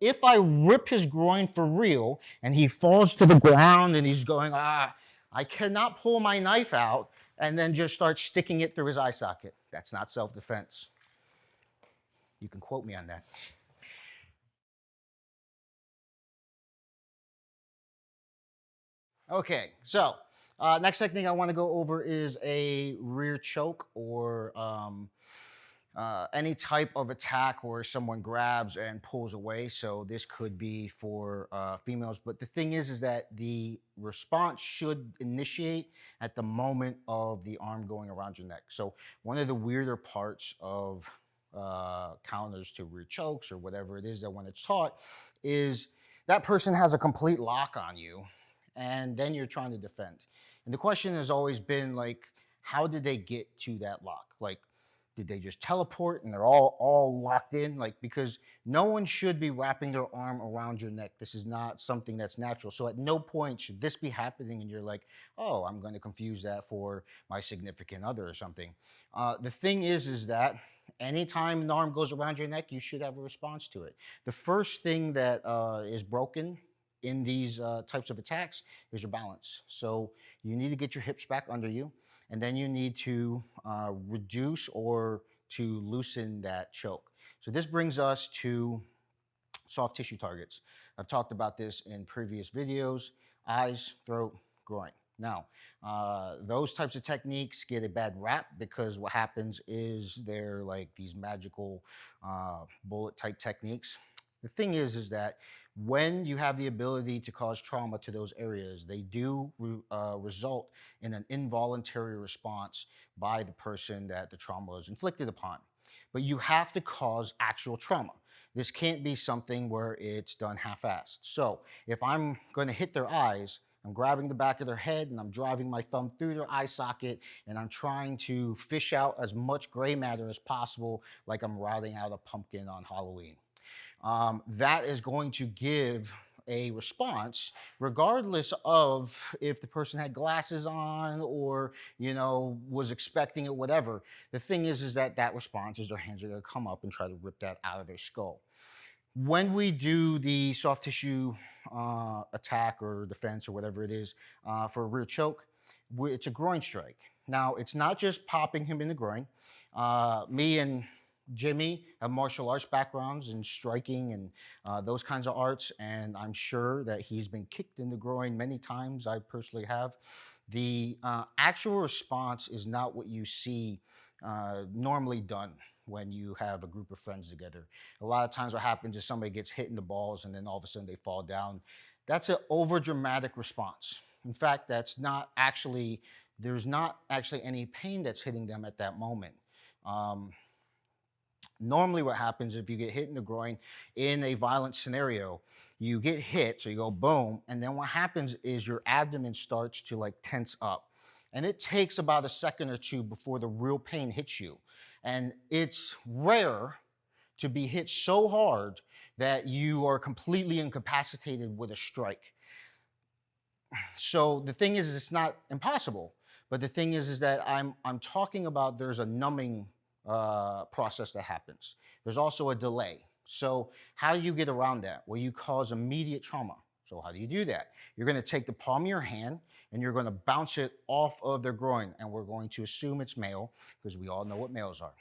If I rip his groin for real and he falls to the ground and he's going, I cannot pull my knife out and then just start sticking it through his eye socket. That's not self-defense. You can quote me on that. Okay, so next technique I want to go over is a rear choke or any type of attack where someone grabs and pulls away. So this could be for females, but the thing is that the response should initiate at the moment of the arm going around your neck. So one of the weirder parts of counters to rear chokes or whatever it is that when it's taught is that person has a complete lock on you and then you're trying to defend. And the question has always been like, how did they get to that lock? Like, did they just teleport and they're all locked in? Like, because no one should be wrapping their arm around your neck. This is not something that's natural. So at no point should this be happening and you're like, oh, I'm going to confuse that for my significant other or something. The thing is that anytime an arm goes around your neck, you should have a response to it. The first thing that is broken in these types of attacks is your balance. So you need to get your hips back under you, and then you need to reduce or to loosen that choke. So this brings us to soft tissue targets. I've talked about this in previous videos: eyes, throat, groin. Now, those types of techniques get a bad rap because what happens is they're like these magical bullet type techniques. The thing is that when you have the ability to cause trauma to those areas, they do result in an involuntary response by the person that the trauma was inflicted upon. But you have to cause actual trauma. This can't be something where it's done half-assed. So if I'm going to hit their eyes, I'm grabbing the back of their head and I'm driving my thumb through their eye socket and I'm trying to fish out as much gray matter as possible, like I'm routing out a pumpkin on Halloween. That is going to give a response regardless of if the person had glasses on or was expecting it, whatever. The thing is that that response is their hands are going to come up and try to rip that out of their skull. When we do the soft tissue attack or defense or whatever it is for a rear choke, it's a groin strike. Now, it's not just popping him in the groin. Me and Jimmy have martial arts backgrounds in striking and those kinds of arts, and I'm sure that he's been kicked in the groin many times. I personally have. The actual response is not what you see normally done when you have a group of friends together. A lot of times what happens is somebody gets hit in the balls and then all of a sudden they fall down. That's an over dramatic response. In fact, there's not actually any pain that's hitting them at that moment. Normally what happens if you get hit in the groin in a violent scenario, you get hit, so you go boom, and then what happens is your abdomen starts to like tense up. And it takes about a second or two before the real pain hits you. And it's rare to be hit so hard that you are completely incapacitated with a strike. So the thing is it's not impossible, but the thing is that I'm talking about there's a numbing process that happens. There's also a delay. So how do you get around that? Well, you cause immediate trauma. So how do you do that? You're going to take the palm of your hand and you're going to bounce it off of their groin, and we're going to assume it's male because we all know what males are.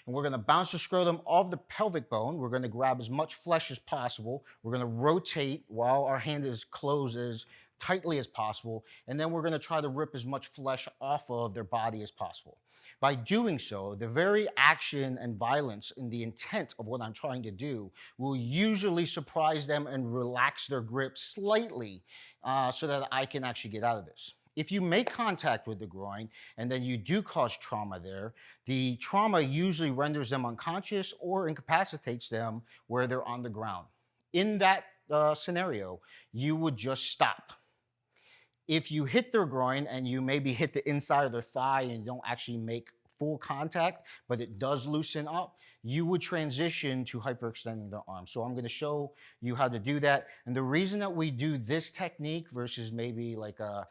And we're going to bounce the scrotum off the pelvic bone. We're going to grab as much flesh as possible. We're going to rotate while our hand is closed as tightly as possible, and then we're going to try to rip as much flesh off of their body as possible. By doing so, the very action and violence and the intent of what I'm trying to do will usually surprise them and relax their grip slightly so that I can actually get out of this. If you make contact with the groin and then you do cause trauma there, the trauma usually renders them unconscious or incapacitates them where they're on the ground. In that scenario, you would just stop. If you hit their groin and you maybe hit the inside of their thigh and you don't actually make full contact, but it does loosen up, you would transition to hyperextending their arm. So I'm going to show you how to do that. And the reason that we do this technique versus maybe like a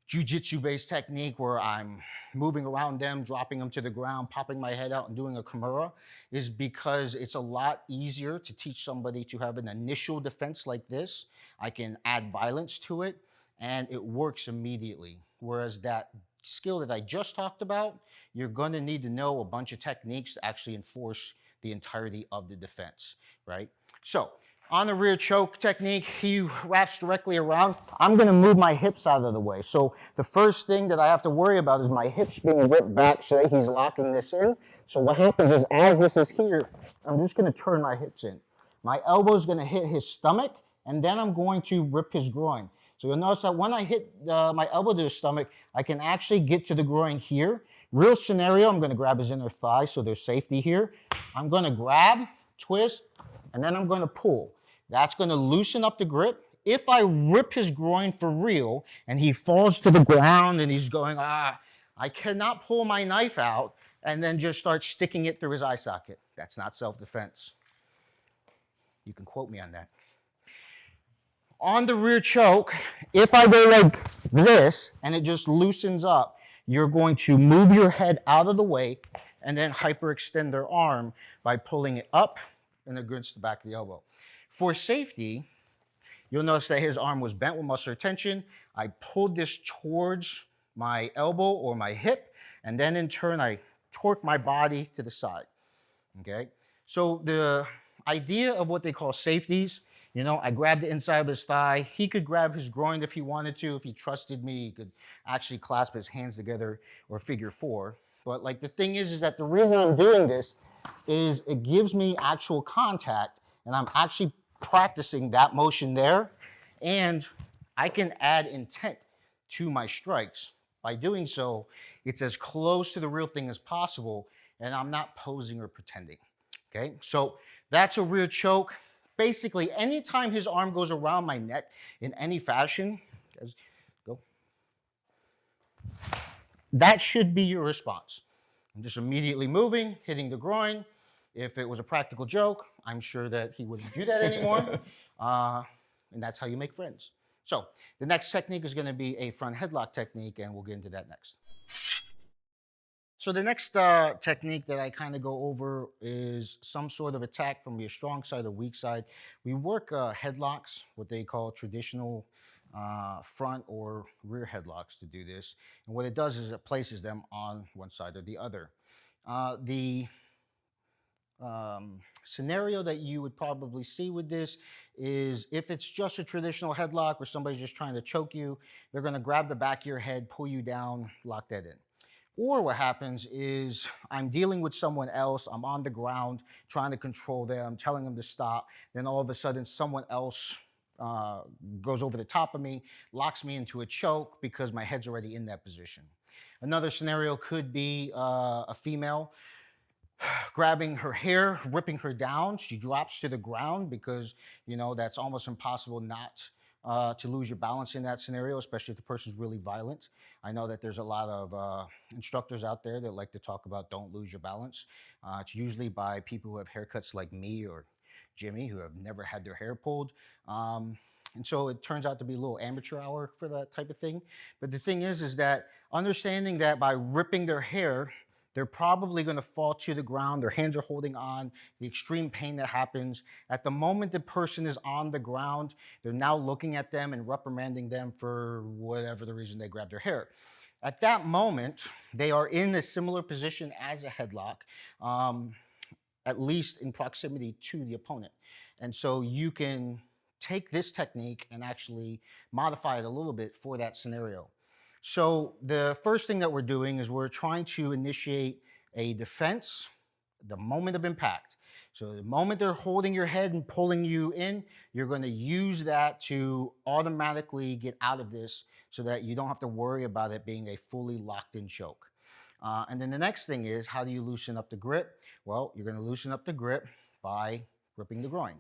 Jiu-Jitsu based technique where I'm moving around them, dropping them to the ground, popping my head out and doing a kimura is because it's a lot easier to teach somebody to have an initial defense like this. I can add violence to it and it works immediately. Whereas that skill that I just talked about, you're going to need to know a bunch of techniques to actually enforce the entirety of the defense, right? So on the rear choke technique, he wraps directly around. I'm going to move my hips out of the way. So the first thing that I have to worry about is my hips being ripped back so that he's locking this in. So what happens is as this is here, I'm just going to turn my hips in. My elbow is going to hit his stomach, and then I'm going to rip his groin. So you'll notice that when I hit my elbow to his stomach, I can actually get to the groin here. Real scenario, I'm going to grab his inner thigh so there's safety here. I'm going to grab, twist, and then I'm going to pull. That's going to loosen up the grip. If I rip his groin for real and he falls to the ground and he's going, I cannot pull my knife out and then just start sticking it through his eye socket. That's not self-defense. You can quote me on that. On the rear choke, if I go like this and it just loosens up, you're going to move your head out of the way and then hyperextend their arm by pulling it up and against the back of the elbow. For safety, you'll notice that his arm was bent with muscular tension. I pulled this towards my elbow or my hip, and then in turn, I torque my body to the side, okay? So the idea of what they call safeties, I grabbed the inside of his thigh. He could grab his groin if he wanted to. If he trusted me, he could actually clasp his hands together or figure four. But like the thing is that the reason I'm doing this is it gives me actual contact, and I'm actually practicing that motion there, and I can add intent to my strikes. By doing so, it's as close to the real thing as possible, and I'm not posing or pretending. Okay, so that's a rear choke. Basically, anytime his arm goes around my neck in any fashion, go. That should be your response. I'm just immediately moving, hitting the groin. If it was a practical joke, I'm sure that he wouldn't do that anymore. And that's how you make friends. So the next technique is going to be a front headlock technique, and we'll get into that next. So the next technique that I kind of go over is some sort of attack from your strong side or weak side. We work headlocks, what they call traditional front or rear headlocks to do this. And what it does is it places them on one side or the other. The scenario that you would probably see with this is if it's just a traditional headlock where somebody's just trying to choke you, they're going to grab the back of your head, pull you down, lock that in. Or what happens is I'm dealing with someone else, I'm on the ground trying to control them, telling them to stop, then all of a sudden someone else goes over the top of me, locks me into a choke because my head's already in that position. Another scenario could be a female grabbing her hair, ripping her down. She drops to the ground because, that's almost impossible not to lose your balance in that scenario, especially if the person's really violent. I know that there's a lot of instructors out there that like to talk about don't lose your balance. It's usually by people who have haircuts like me or Jimmy who have never had their hair pulled. And so it turns out to be a little amateur hour for that type of thing. But the thing is that understanding that by ripping their hair, they're probably going to fall to the ground. Their hands are holding on, the extreme pain that happens. At the moment the person is on the ground, they're now looking at them and reprimanding them for whatever the reason they grabbed their hair. At that moment, they are in a similar position as a headlock, at least in proximity to the opponent. And so you can take this technique and actually modify it a little bit for that scenario. So the first thing that we're doing is we're trying to initiate a defense the moment of impact. So the moment they're holding your head and pulling you in, you're going to use that to automatically get out of this so that you don't have to worry about it being a fully locked in choke. And then the next thing is, how do you loosen up the grip? Well, you're going to loosen up the grip by gripping the groin.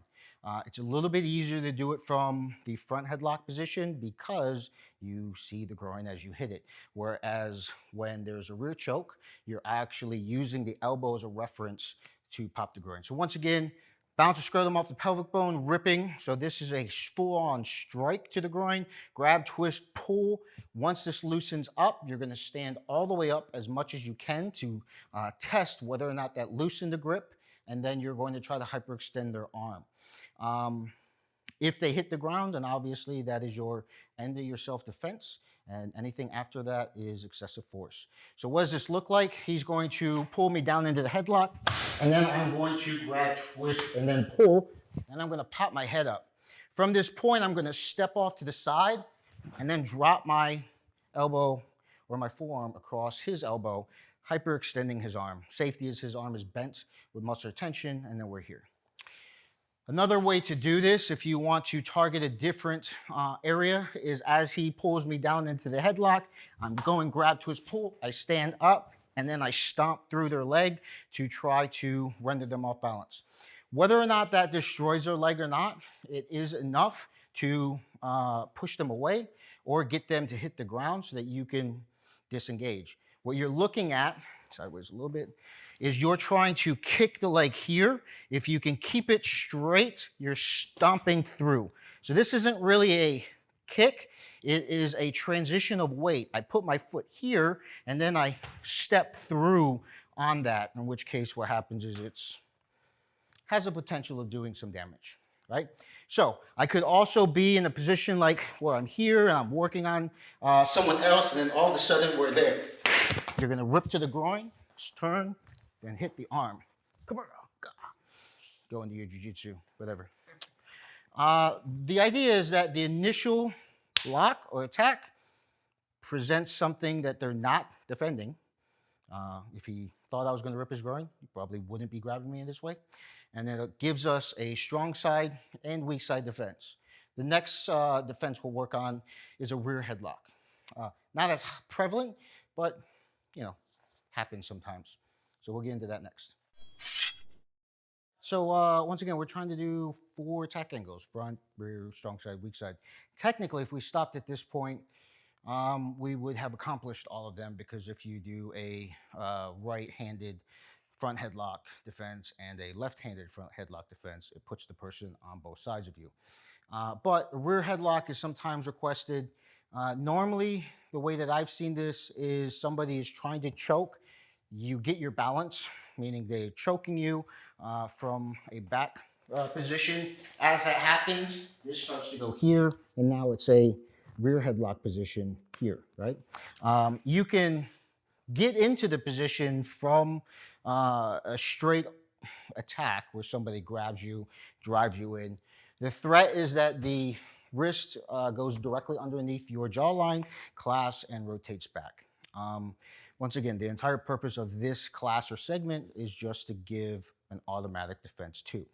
It's a little bit easier to do it from the front headlock position because you see the groin as you hit it. Whereas when there's a rear choke, you're actually using the elbow as a reference to pop the groin. So once again, Bounce the scrotum off the pelvic bone, ripping. So this is a full-on strike to the groin. Grab, twist, pull. Once this loosens up, you're going to stand all the way up as much as you can to test whether or not that loosened the grip, and then you're going to try to hyperextend their arm. If they hit the ground, then obviously that is your end of your self-defense, and anything after that is excessive force. So what does this look like? He's going to pull me down into the headlock, and then I'm going to grab, twist, and then pull, and I'm going to pop my head up. From this point, I'm going to step off to the side and then drop my elbow or my forearm across his elbow, hyperextending his arm. Safety is his arm is bent with muscular tension, and then we're here. Another way to do this, if you want to target a different area, is as he pulls me down into the headlock, I'm going grab, twist, pull, I stand up, and then I stomp through their leg to try to render them off balance. Whether or not that destroys their leg or not, it is enough to push them away or get them to hit the ground so that you can disengage. What you're looking at, sideways a little bit, is you're trying to kick the leg here. If you can keep it straight, you're stomping through. So this isn't really a kick, it is a transition of weight. I put my foot here and then I step through on that, in which case what happens is it's has a potential of doing some damage, right? So I could also be in a position like where I'm here and I'm working on someone else, and then all of a sudden we're there. You're gonna rip to the groin, turn, then hit the arm. Come on, go into your jiu-jitsu, whatever. The idea is that the initial lock or attack presents something that they're not defending. If he thought I was going to rip his groin, he probably wouldn't be grabbing me in this way. And then it gives us a strong side and weak side defense. The next defense we'll work on is a rear headlock. Not as prevalent, but happens sometimes. So we'll get into that next. So once again, we're trying to do 4 attack angles: front, rear, strong side, weak side. Technically, if we stopped at this point, we would have accomplished all of them, because if you do a right-handed front headlock defense and a left-handed front headlock defense, it puts the person on both sides of you. But a rear headlock is sometimes requested. Normally, the way that I've seen this is somebody is trying to choke. You get your balance, meaning they're choking you from a back position. As that happens, this starts to go here, and now it's a rear headlock position here, right? You can get into the position from a straight attack where somebody grabs you, drives you in. The threat is that the wrist goes directly underneath your jawline, clasps, and rotates back. Once again, the entire purpose of this class or segment is just to give an automatic defense too.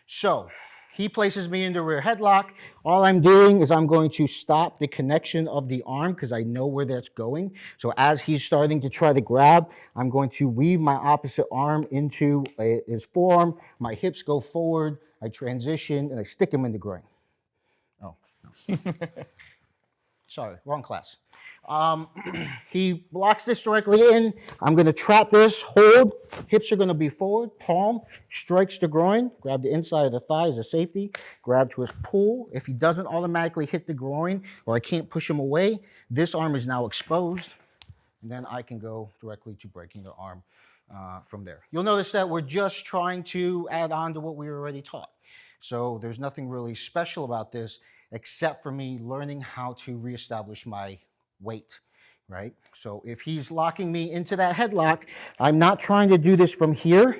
So he places me into rear headlock. All I'm doing is I'm going to stop the connection of the arm because I know where that's going. So as he's starting to try to grab, I'm going to weave my opposite arm into his forearm. My hips go forward. I transition and I stick him in the groin. Oh, no. Sorry, wrong class. He blocks this directly in. I'm going to trap this, hold. Hips are going to be forward. Palm strikes the groin. Grab the inside of the thigh as a safety. Grab, twist, pull. If he doesn't automatically hit the groin or I can't push him away, this arm is now exposed. And then I can go directly to breaking the arm from there. You'll notice that we're just trying to add on to what we already taught. So there's nothing really special about this except for me learning how to reestablish my weight, right? So if he's locking me into that headlock, I'm not trying to do this from here.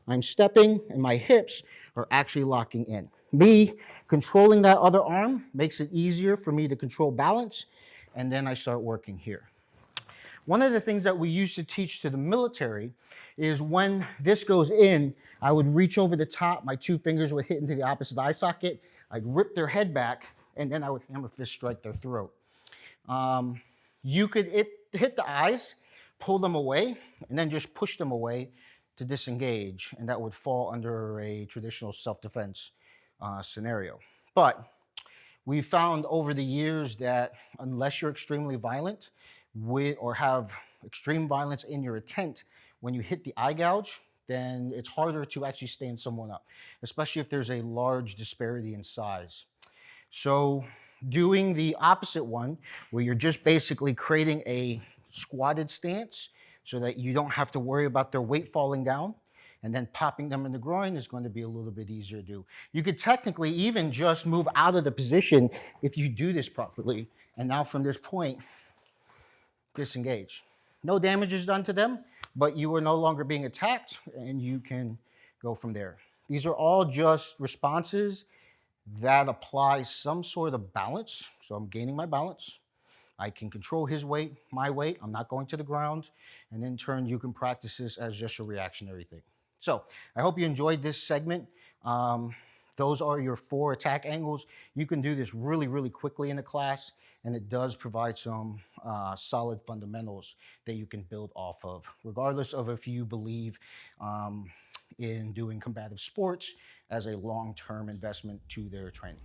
I'm stepping and my hips are actually locking in. Me controlling that other arm makes it easier for me to control balance, and then I start working here. One of the things that we used to teach to the military is when this goes in, I would reach over the top, my 2 fingers would hit into the opposite eye socket, I'd rip their head back, and then I would hammer fist strike their throat. You could hit the eyes, pull them away, and then just push them away to disengage, and that would fall under a traditional self-defense scenario. But we found over the years that unless you're extremely violent or have extreme violence in your intent, when you hit the eye gouge, then it's harder to actually stand someone up, especially if there's a large disparity in size. So doing the opposite one, where you're just basically creating a squatted stance so that you don't have to worry about their weight falling down and then popping them in the groin, is going to be a little bit easier to do. You could technically even just move out of the position if you do this properly. And now from this point, disengage. No damage is done to them, but you are no longer being attacked and you can go from there. These are all just responses that apply some sort of balance. So I'm gaining my balance. I can control his weight, my weight. I'm not going to the ground. And in turn, you can practice this as just a reactionary thing. So I hope you enjoyed this segment. Those are your 4 attack angles. You can do this really, really quickly in the class, and it does provide some solid fundamentals that you can build off of, regardless of if you believe in doing combative sports as a long-term investment to their training.